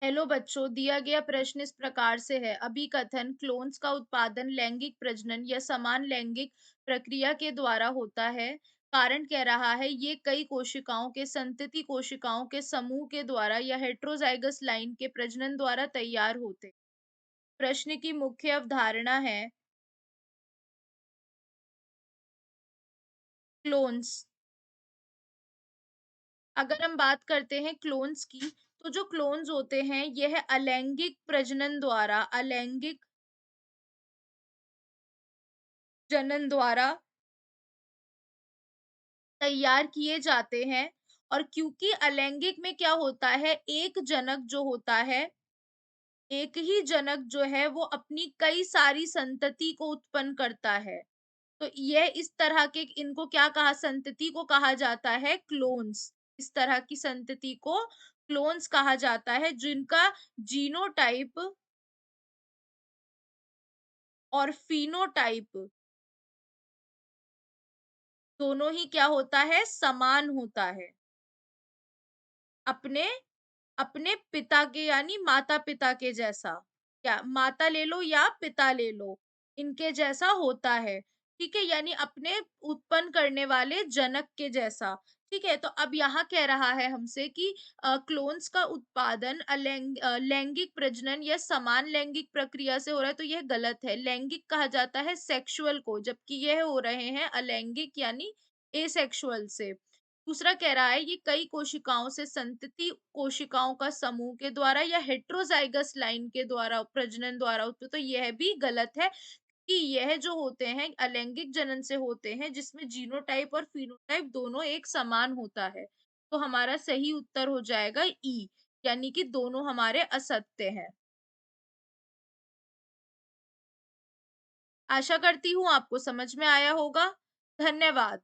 Hello बच्चों, दिया गया प्रश्न इस प्रकार से है। अभिकथन क्लोन्स का उत्पादन लैंगिक प्रजनन या समान लैंगिक प्रक्रिया के द्वारा होता है। कारण कह रहा है ये कई कोशिकाओं के संतति कोशिकाओं के समूह के द्वारा या हेट्रोजाइगस लाइन के प्रजनन द्वारा तैयार होते। प्रश्न की मुख्य अवधारणा है क्लोन्स। अगर हम बात करते हैं क्लोन्स की, तो जो क्लोन्स होते हैं यह अलैंगिक प्रजनन द्वारा अलैंगिक जनन द्वारा तैयार किए जाते हैं। और क्योंकि अलैंगिक में क्या होता है, एक जनक जो होता है, एक ही जनक जो है वो अपनी कई सारी संतति को उत्पन्न करता है। तो यह इस तरह के इनको क्या कहा, संतति को कहा जाता है क्लोन्स। इस तरह की संतति को क्लोन्स कहा जाता है जिनका जीनोटाइप और फिनोटाइप दोनों ही क्या होता है, समान होता है। अपने अपने पिता के यानी माता-पिता के जैसा, क्या माता ले लो या पिता ले लो, इनके जैसा होता है, ठीक है? यानी अपने उत्पन्न करने वाले जनक के जैसा, ठीक है? तो अब यहाँ कह रहा है हमसे कि क्लोन्स का उत्पादन लैंगिक प्रजनन या समान लैंगिक प्रक्रिया से हो रहा है, तो यह गलत है। लैंगिक कहा जाता है सेक्सुअल को, जबकि यह हो रहे हैं अलैंगिक यानी एसेक्सुअल से। दूसरा कह रहा है ये कई कोशिकाओं से संतति कोशिकाओं का समूह के द्वारा या हेट्रोजाइगस लाइन के द्वारा प्रजनन द्वारा उत्पन्न, तो यह भी गलत है कि यह जो होते हैं अलैंगिक जनन से होते हैं जिसमें जीनोटाइप और फिनोटाइप दोनों एक समान होता है। तो हमारा सही उत्तर हो जाएगा ई, यानी कि दोनों हमारे असत्य हैं। आशा करती हूँ आपको समझ में आया होगा। धन्यवाद।